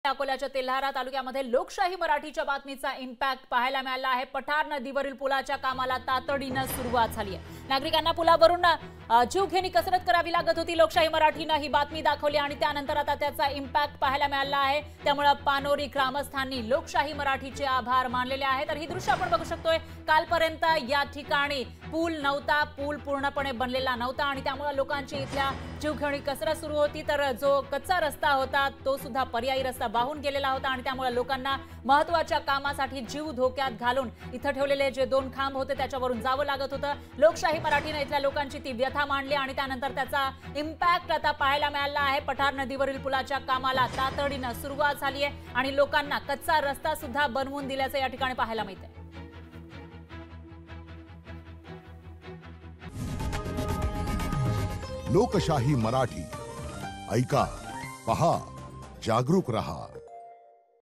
अकोल्याच्या तेल्हारा तालुक्यामध्ये लोकशाही मराठीच्या बातमीचा इम्पॅक्ट पाहायला मिळाला आहे। पठार नदीवरील पुलाच्या कामाला तातडीने सुरुवात झाली आहे। नागरिकांना पुलावरून जीवघेणी कसरत करावी लागत होती। लोकशाही मराठीने ही बातमी दाखवली आणि त्यानंतर आता त्याचा इम्पॅक्ट पाहायला मिळाला आहे। त्यामुळे पानोरी ग्रामस्थांनी लोकशाही मराठीचे आभार मानलेले आहेत। तर ही दृश्य आपण बघू शकतोय। कालपर्यंत या ठिकाणी पूल नव्हता, पूल पूर्णपणे बनलेला नव्हता आणि त्यामुळे लोकांची इथल्या जीवघेणी कसरत सुरू होती। तर जो कच्चा रस्ता होता तो सुद्धा पर्यायी रस्ता वाहून गेलेला होता आणि त्यामुळे लोकांना महत्त्वाच्या कामासाठी जीव धोक्यात घालून इथे ठेवलेले जे दोन खांब होते त्याच्यावरून जावं लागत होतं। लोकशाही मराठीने इथल्या लोकांची ती व्यथा मांडली आणि त्यानंतर त्याचा इम्पॅक्ट आता पाहायला मिळाला आहे। पठार नदीवरील पुलाच्या कामाला तातडीने सुरुवात झाली आहे आणि लोकांना कच्चा रस्ता सुद्धा बनवून दिल्याचं या ठिकाणी पाहायला मिळतंय। लोकशाही मराठी ऐका, पहा, जागरूक रहा।